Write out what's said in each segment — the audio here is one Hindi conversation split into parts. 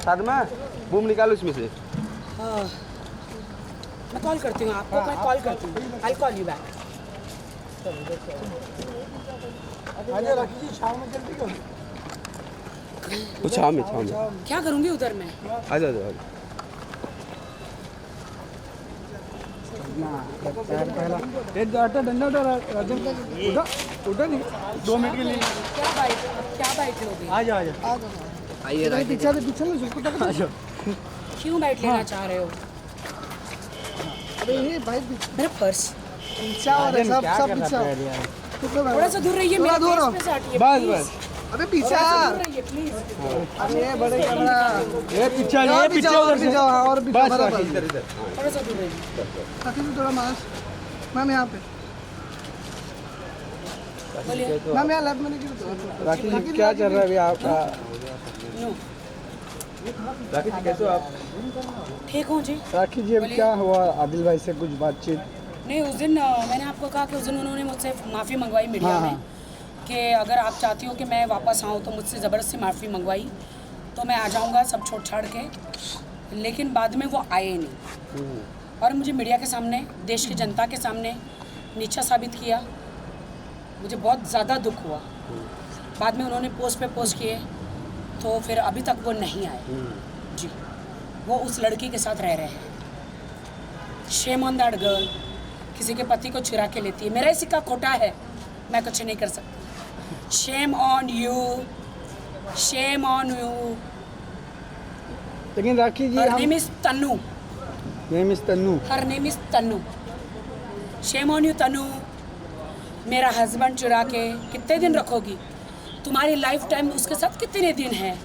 सादमा बूम निकालो इसमें से। हाँ, मैं कॉल करती हूँ आपको, मैं कॉल करती हूँ, आई कॉल यू बैक। आजा राखी जी, शाम में जल्दी करो। वो छाव में क्या करूँगी उधर मैं? आ जाओ एक आटा डंडा उठा राजन का, उठा नहीं 2 मिनट के लिए। क्या बाइट लोगे? आजा आइए पीछे से झुक आ जाओ। क्यों बाइट लेना चाह रहे हो? अबे ये भाई मेरा पर्स पीछा और सब पीछा। थोड़ा सा दूर रहिए, मेरे दूर फेस पे से हटिए बस प्लीज। अबे पीछा, दूर रहिए प्लीज। अरे बड़े कैमरा ये पीछे और पीछे और पीछे और पीछे बराबर। इधर थोड़ा सा दूर रहिए। राखी जी थोड़ा मास मैम यहाँ पे, बोलिए। मैम यहाँ लेफ्ट में नहीं। राखी जी क्या चल रहा है अभी आपका? नो, राखी जी कैसे हो आप? ठीक हूँ जी। राखी जी अब क्या हुआ, आदिल भाई से कुछ बातचीत? नहीं, उस दिन मैंने आपको कहा कि उस दिन उन्होंने मुझसे माफ़ी मंगवाई मीडिया हाँ, में कि अगर आप चाहती हो कि मैं वापस आऊँ तो मुझसे ज़बरदस्ती माफ़ी मंगवाई तो मैं आ जाऊँगा सब छोड़ छाड़ के, लेकिन बाद में वो आए नहीं और मुझे मीडिया के सामने, देश की जनता के सामने नीचा साबित किया। मुझे बहुत ज़्यादा दुख हुआ। बाद में उन्होंने पोस्ट पे पोस्ट किए तो फिर अभी तक वो नहीं आए जी। वो उस लड़की के साथ रह रहे हैं। शेम ऑन दैट गर्ल, किसी के पति को चुरा के लेती है। मेरा ही सिक्का खोटा है, मैं कुछ नहीं कर सकती। Shame on you, shame on you. लेकिन Rakhi ji her name is Tannu, miss Tannu, her name is Tannu. Shame on you Tannu. मेरा हस्बैंड चुरा के कितने दिन रखोगी? तुम्हारी लाइफ टाइम उसके साथ कितने दिन है?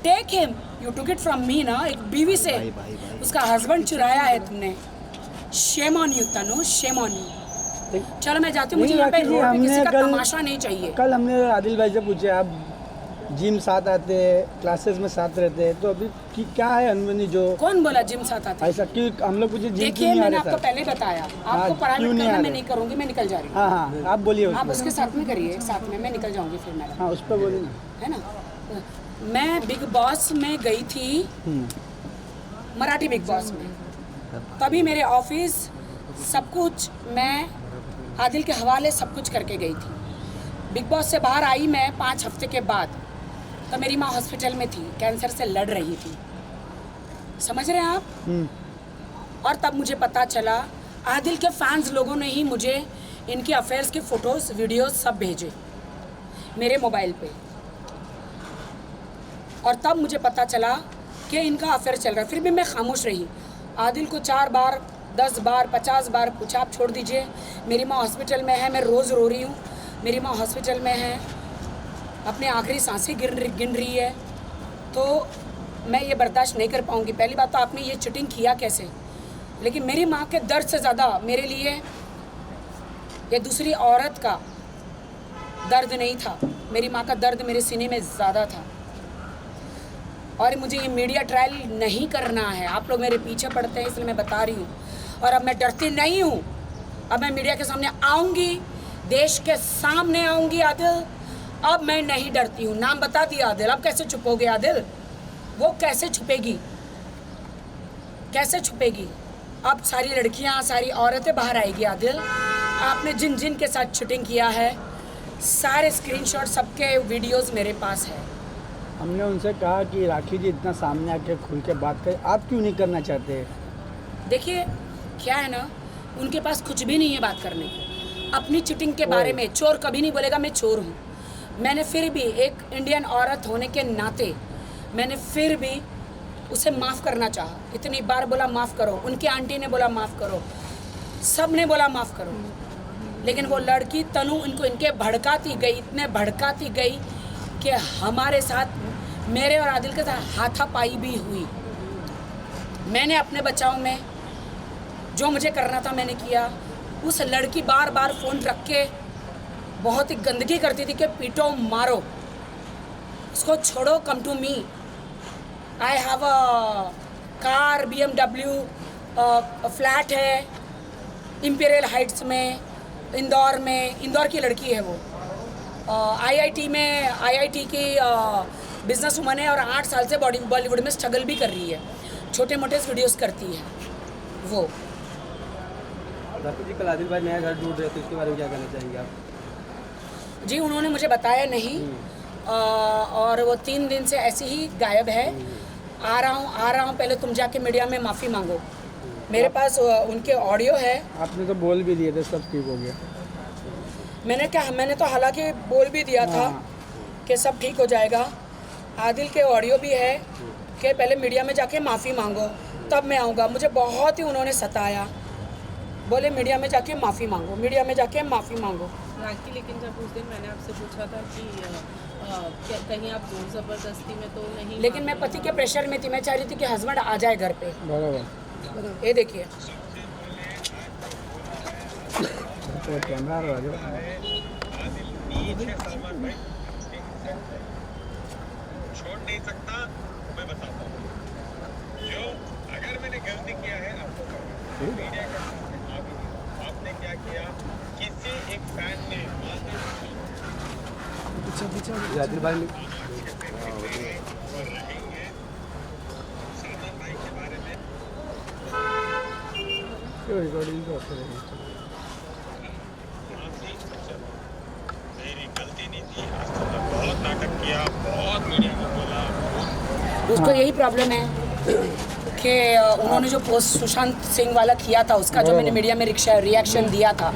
Take him, you took it from me ना। एक बीवी से उसका हस्बैंड चुराया है तुमने। Shame on you Tannu, shame on you. चलो मैं जाती हूँ, मुझे यहाँ पे रोड पे किसी का तमाशा नहीं चाहिए। कल हमने आदिल भाई से पूछे, आप जिम साथ आते हैं, क्लासेस में साथ रहते हैं, तो अभी की क्या है अनबनी जो कौन बोला जिम साथ आते? ऐसा क्यों हम लोग पूछे जिम देखिए, क्यों नहीं आ मैंने रहे आपको सर? पहले बताया, हाँ, आपको क्यों प्राइवेट नहीं आ करना मैं रहे? नहीं करूँगी, मैं निकल जा रही हूँ। हाँ आप बोलिए आप उसमें। उसके साथ में करिए, एक साथ में मैं निकल जाऊँगी फिर मैडम, हाँ उस पर बोलिए ना। है ना। मैं बिग बॉस में गई थी, मराठी बिग बॉस में, तभी मेरे ऑफिस सब कुछ मैं आदिल के हवाले सब कुछ करके गई थी। बिग बॉस से बाहर आई मैं 5 हफ्ते के बाद, तो मेरी माँ हॉस्पिटल में थी, कैंसर से लड़ रही थी, समझ रहे हैं आप। और तब मुझे पता चला, आदिल के फैंस लोगों ने ही मुझे इनके अफेयर्स की फ़ोटोज़ वीडियोस सब भेजे मेरे मोबाइल पे, और तब मुझे पता चला कि इनका अफेयर चल रहा है। फिर भी मैं खामोश रही। आदिल को 4 बार 10 बार 50 बार पूछा, आप छोड़ दीजिए, मेरी माँ हॉस्पिटल में है, मैं रोज़ रो रही हूँ, मेरी माँ हॉस्पिटल में है, अपने आखिरी सांसें गिन रही है, तो मैं ये बर्दाश्त नहीं कर पाऊँगी। पहली बात तो आपने ये चीटिंग किया कैसे? लेकिन मेरी माँ के दर्द से ज़्यादा मेरे लिए ये दूसरी औरत का दर्द नहीं था, मेरी माँ का दर्द मेरे सीने में ज़्यादा था। और मुझे ये मीडिया ट्रायल नहीं करना है, आप लोग मेरे पीछे पड़ते हैं इसलिए मैं बता रही हूँ। और अब मैं डरती नहीं हूँ, अब मैं मीडिया के सामने आऊँगी, देश के सामने आऊँगी आदिल, अब मैं नहीं डरती हूँ। नाम बता दिया आदिल, अब कैसे छुपोगे आदिल? वो कैसे छुपेगी, कैसे छुपेगी? अब सारी लड़कियाँ, सारी औरतें बाहर आएगी आदिल। आपने जिन जिन के साथ शूटिंग किया है, सारे स्क्रीनशॉट, सबके वीडियोस मेरे पास है। हमने उनसे कहा कि राखी जी इतना सामने आके खुल के बात करें, आप क्यों नहीं करना चाहते? देखिए क्या है ना, उनके पास कुछ भी नहीं है बात करने को अपनी चीटिंग के बारे में। चोर कभी नहीं बोलेगा मैं चोर हूँ। मैंने फिर भी एक इंडियन औरत होने के नाते मैंने फिर भी उसे माफ़ करना चाहा। इतनी बार बोला माफ़ करो, उनकी आंटी ने बोला माफ़ करो, सब ने बोला माफ़ करो, लेकिन वो लड़की तनु इनको इनके भड़काती गई, इतने भड़काती गई कि हमारे साथ, मेरे और आदिल के साथ हाथापाई भी हुई। मैंने अपने बचाव में जो मुझे करना था मैंने किया। उस लड़की बार बार फ़ोन रख के बहुत ही गंदगी करती थी कि पीटो मारो, उसको छोड़ो, come to me, I have a car, BMW, flat है इंपीरियल हाइट्स में, इंदौर में। इंदौर की लड़की है वो। IIT में, IIT की बिजनेस वुमन है और 8 साल से बॉलीवुड में स्ट्रगल भी कर रही है, छोटे मोटे वीडियोस करती है वो। राखी जी, कल आदिल भाई नया घर ढूंढ रहे थे, इसके बारे में क्या कहना चाहेंगे आप? जी उन्होंने मुझे बताया नहीं और वो 3 दिन से ऐसे ही गायब है। आ रहा हूँ, पहले तुम जाके मीडिया में माफ़ी मांगो। मेरे पास उनके ऑडियो है। आपने तो बोल भी दिए थे, सब ठीक हो गया। मैंने तो हालांकि बोल भी दिया था कि सब ठीक हो जाएगा। आदिल के ऑडियो भी है कि पहले मीडिया में जाके माफ़ी मांगो तब मैं आऊँगा। मुझे बहुत ही उन्होंने सताया, बोले मीडिया में जाके माफ़ी मांगो, मीडिया में जाके माफ़ी मांगो। राखी, लेकिन जब उस दिन मैंने आपसे पूछा था कि कहीं आप जोर ज़बरदस्ती में तो नहीं, लेकिन मैं पति के प्रेशर में थी, मैं चाह रही थी कि हस्बैंड आ जाए घर पे। बराबर। ये देखिए तो कैमरा आ रहा छोड़ नहीं सकता, मैं बताता हूँ। जो अगर मैंने गलती किया है आपको कहूँगा, मीडिया का आपने क्या किया, किसी एक फैन ने आदिल भाई रहेंगे सलमान भाई के बारे में रिकॉर्डिंग तो होते रहेगी। मेरी गलती नहीं थी, आज तक मैं बहुत नाटक किया, बहुत मीडिया में बोला। उसको यही प्रॉब्लम है कि उन्होंने जो पोस्ट सुशांत सिंह वाला किया था, उसका जो मैंने मीडिया में रिएक्शन दिया था,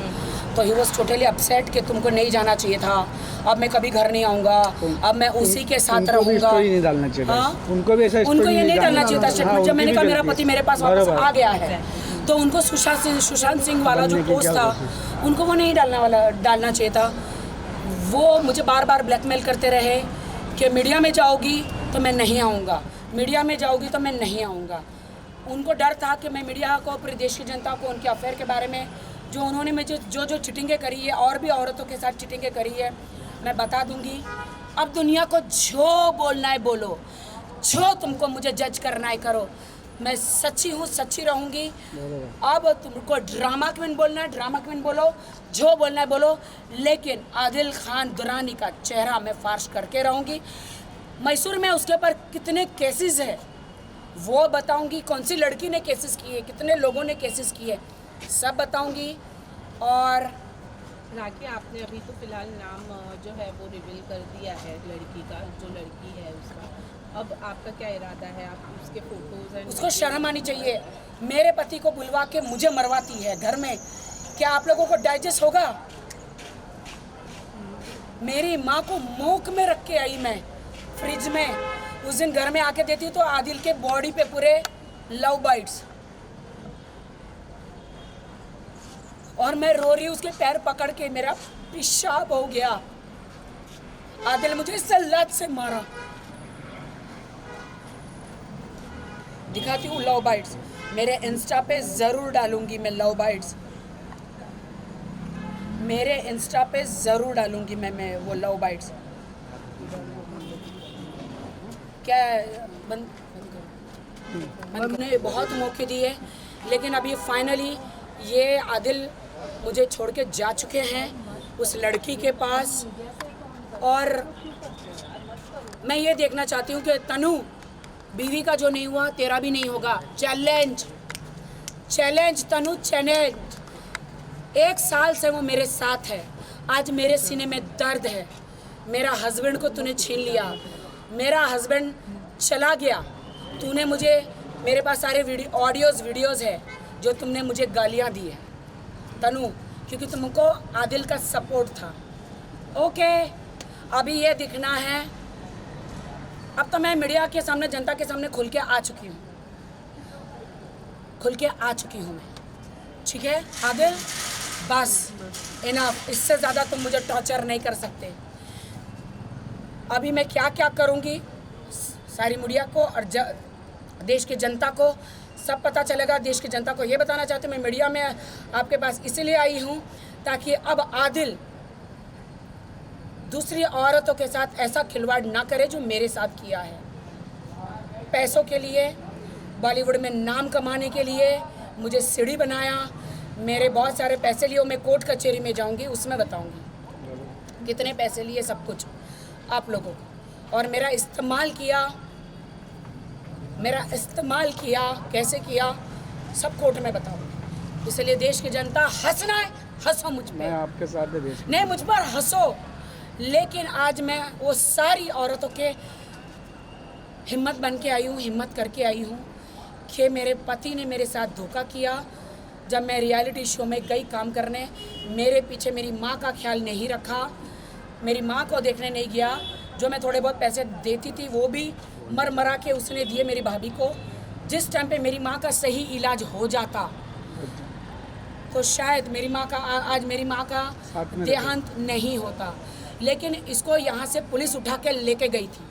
तो ही वॉज टोटली अपसेट कि तुमको नहीं जाना चाहिए था, अब मैं कभी घर नहीं आऊँगा, अब मैं उसी के साथ रहूँगा। नहीं डालना चाहिए था। हाँ? उनको भी ऐसा उनको ये नहीं डालना चाहिए था। हाँ, जब मैंने उनकी कहा भी मेरा गलती पति है। मेरे पास वापस बराबर। आ गया है, तो उनको सुशांत सिंह वाला जो बनने की पोस्ट क्या था उनको वो नहीं डालना चाहिए था। वो मुझे बार बार ब्लैकमेल करते रहे कि मीडिया में जाओगी तो मैं नहीं आऊँगा, मीडिया में जाओगी तो मैं नहीं आऊँगा। उनको डर था कि मैं मीडिया को, पूरे देश की जनता को उनके अफेयर के बारे में, जो उन्होंने मुझे जो चिटिंगें करी है और भी औरतों के साथ चिटिंगें करी है, मैं बता दूंगी। अब दुनिया को जो बोलना है बोलो, जो तुमको मुझे जज करना है करो, मैं सच्ची हूँ, सच्ची रहूँगी। अब तुमको ड्रामा क्वीन बोलना है ड्रामा क्वीन बोलो, जो बोलना है बोलो, लेकिन आदिल खान दुरानी का चेहरा मैं फार्श करके रहूँगी। मैसूर में उसके ऊपर कितने केसेस है वो बताऊंगी, कौन सी लड़की ने केसेस किए, कितने लोगों ने केसेस किए, सब बताऊंगी। और राखी, आपने अभी तो फिलहाल नाम जो है वो रिवील कर दिया है लड़की का, जो लड़की है उसका। अब आपका क्या इरादा है? आप उसके फोटोज एंड उसको शर्म आनी चाहिए। मेरे पति को बुलवा के मुझे मरवाती है घर में। क्या आप लोगों को डाइजेस्ट होगा? मेरी माँ को मूक में रख के आई मैं फ्रिज में, उस दिन घर में आके देती तो आदिल के बॉडी पे पूरे लव बाइट्स, और मैं रो रही हूँ, उसके पैर पकड़ के मेरा पेशाब हो गया। आदिल मुझे सल्लत से मारा। दिखाती हूँ लव बाइट्स, मेरे इंस्टा पे ज़रूर डालूंगी मैं लव बाइट्स, मेरे इंस्टा पे ज़रूर डालूंगी मैं वो लव बाइट्स। क्या बंद ने बहुत मौके दिए, लेकिन अब ये फाइनली ये आदिल मुझे छोड़ के जा चुके हैं उस लड़की के पास। और मैं ये देखना चाहती हूँ कि तनु, बीवी का जो नहीं हुआ तेरा भी नहीं होगा। चैलेंज चैलेंज तनु, चैलेंज। 1 साल से वो मेरे साथ है, आज मेरे सीने में दर्द है। मेरा हस्बैंड को तूने छीन लिया, मेरा हस्बैंड चला गया, तूने मुझे, मेरे पास सारे वीडियोस है जो तुमने मुझे गालियाँ दी है तनु, क्योंकि तुमको आदिल का सपोर्ट था। ओके, अभी ये दिखना है। अब तो मैं मीडिया के सामने, जनता के सामने खुल के आ चुकी हूँ, मैं। ठीक है आदिल, बस इनफ, इससे ज़्यादा तुम मुझे टॉर्चर नहीं कर सकते। अभी मैं क्या क्या करूँगी सारी मीडिया को और देश की जनता को सब पता चलेगा। देश की जनता को ये बताना चाहती हूँ, मैं मीडिया में आपके पास इसीलिए आई हूँ ताकि अब आदिल दूसरी औरतों के साथ ऐसा खिलवाड़ ना करे जो मेरे साथ किया है। पैसों के लिए, बॉलीवुड में नाम कमाने के लिए मुझे सीढ़ी बनाया, मेरे बहुत सारे पैसे लिए। मैं कोर्ट कचहरी में जाऊंगी, उसमें बताऊंगी कितने पैसे लिए, सब कुछ आप लोगों को। और मेरा इस्तेमाल किया, कैसे किया, सब कोर्ट में बताऊँ। इसलिए देश की जनता हंसना है, हंसो मुझ मैं पर, आपके साथ है देश। नहीं मुझ पर हंसो। लेकिन आज मैं वो सारी औरतों के हिम्मत बन के आई हूँ, हिम्मत करके आई हूँ कि मेरे पति ने मेरे साथ धोखा किया। जब मैं रियलिटी शो में गई काम करने, मेरे पीछे मेरी माँ का ख्याल नहीं रखा, मेरी माँ को देखने नहीं गया। जो मैं थोड़े बहुत पैसे देती थी वो भी मरा के उसने दिए मेरी भाभी को। जिस टाइम पे मेरी माँ का सही इलाज हो जाता तो शायद मेरी माँ का आज मेरी माँ का साथ में देहांत नहीं होता। लेकिन इसको यहाँ से पुलिस उठा के लेके गई थी।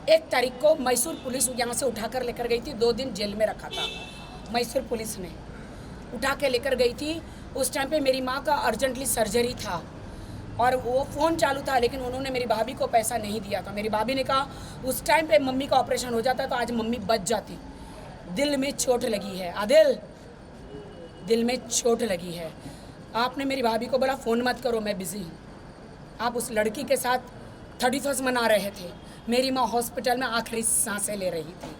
1 तारीख को मैसूर पुलिस यहाँ से उठा कर लेकर गई थी। 2 दिन जेल में रखा था मैसूर पुलिस ने, उठा के लेकर गई थी। उस टाइम पे मेरी माँ का अर्जेंटली सर्जरी था और वो फ़ोन चालू था, लेकिन उन्होंने मेरी भाभी को पैसा नहीं दिया था। मेरी भाभी ने कहा उस टाइम पे मम्मी का ऑपरेशन हो जाता तो आज मम्मी बच जाती। दिल में चोट लगी है आदिल, दिल में चोट लगी है। आपने मेरी भाभी को बोला फ़ोन मत करो, मैं बिज़ी हूँ। आप उस लड़की के साथ 31 मना रहे थे। मेरी माँ हॉस्पिटल में आखिरी सांसें ले रही थी।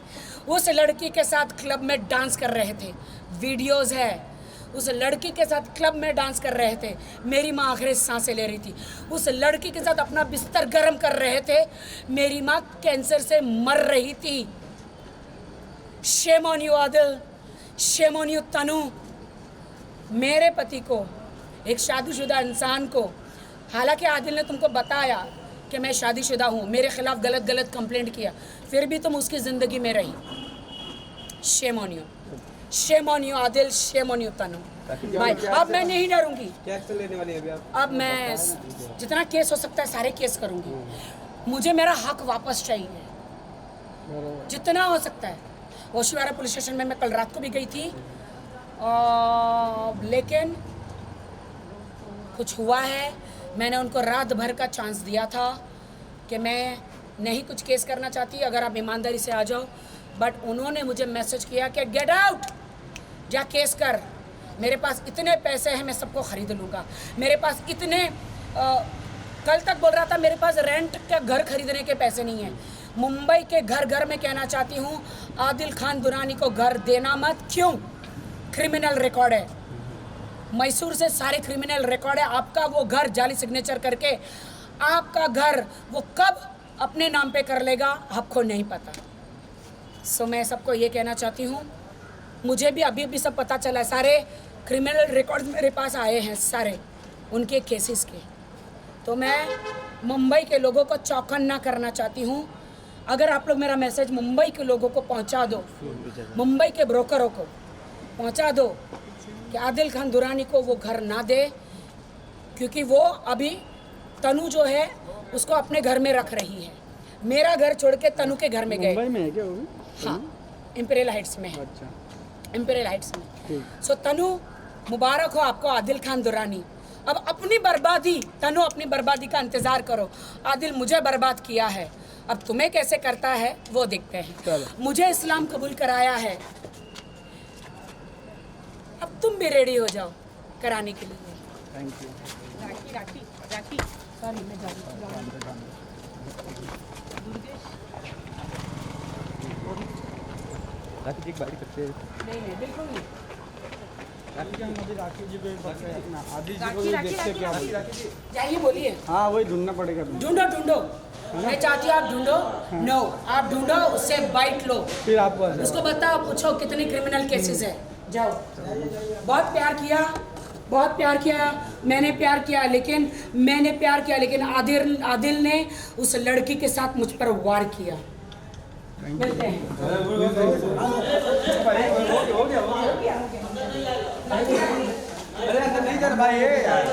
उस लड़की के साथ क्लब में डांस कर रहे थे, वीडियोस है। उस लड़की के साथ क्लब में डांस कर रहे थे, मेरी माँ आखिरी सांसें ले रही थी। उस लड़की के साथ अपना बिस्तर गर्म कर रहे थे, मेरी माँ कैंसर से मर रही थी। Shame on you Adil, shame on you Tanu. मेरे पति को, एक शादीशुदा इंसान को, हालांकि आदिल ने तुमको बताया कि मैं शादीशुदा हूँ, मेरे खिलाफ गलत कंप्लेंट किया, फिर भी तुम उसकी ज़िंदगी में रही। Shame on you, shame on you Adil, shame on you Tanu. भाई अब मैं नहीं डरूंगी। क्या एक्शन लेने वाली हैं अभी आप? अब मैं जितना केस हो सकता है सारे केस करूंगी। मुझे मेरा हक वापस चाहिए, जितना हो सकता है। ओशिवारा पुलिस स्टेशन में मैं कल रात को भी गई थी, लेकिन कुछ हुआ है। मैंने उनको रात भर का चांस दिया था कि मैं नहीं कुछ केस करना चाहती, अगर आप ईमानदारी से आ जाओ। बट उन्होंने मुझे मैसेज किया कि गेट आउट, जा केस कर। मेरे पास इतने पैसे हैं, मैं सबको ख़रीद लूँगा। मेरे पास इतने कल तक बोल रहा था मेरे पास रेंट का घर खरीदने के पैसे नहीं हैं। मुंबई के घर में कहना चाहती हूँ, आदिल खान दुरानी को घर देना मत। क्यों? क्रिमिनल रिकॉर्ड है, मैसूर से सारे क्रिमिनल रिकॉर्ड है। आपका वो घर जाली सिग्नेचर करके आपका घर वो कब अपने नाम पे कर लेगा आपको नहीं पता। सो मैं सबको ये कहना चाहती हूँ, मुझे भी अभी सब पता चला है, सारे क्रिमिनल रिकॉर्ड्स मेरे पास आए हैं, सारे उनके केसेस के। तो मैं मुंबई के लोगों को चौकन्ना करना चाहती हूँ। अगर आप लोग मेरा मैसेज मुंबई के लोगों को पहुँचा दो, मुंबई के ब्रोकरों को पहुँचा दो कि आदिल खान दुरानी को वो घर ना दे, क्योंकि वो अभी तनु जो है उसको अपने घर में रख रही है। मेरा घर छोड़ के तनु के घर में गए। मुंबई में है क्या वो भी? हाँ, इंपीरियल हाइट्स में है। अच्छा, इंपीरियल हाइट्स में। ठीक। सो तनु, मुबारक हो आपको आदिल खान दुरानी। अब अपनी बर्बादी, तनु अपनी बर्बादी का इंतज़ार करो। आदिल मुझे बर्बाद किया है, अब तुम्हें कैसे करता है वो देखते हैं। चलो। मुझे इस्लाम कबूल कराया है, अब तुम भी रेडी हो जाओ कराने के लिए। Thank you. राखी सॉरी, मैं जा रही हूँ। राखी जी एक बारी करते हैं। नहीं, बिल्कुल नहीं। राखी जी को एक बार अपना आदिल जी को भी देखते क्या बोलते हैं। जाइए बोलिए। हाँ, वही ढूंढना पड़ेगा। ढूंढो। मैं चाहती हूँ आप ढूंढो। नो, आप ढूंढो, उससे बाइट लो, फिर आपको उसको बताओ, पूछो कितने क्रिमिनल केसेस है। जाओ। बहुत प्यार किया, मैंने प्यार किया, लेकिन आदिल ने उस लड़की के साथ मुझ पर वार किया। मिलते हैं। अरे अंदर नहीं जा रहा भाई ये यार।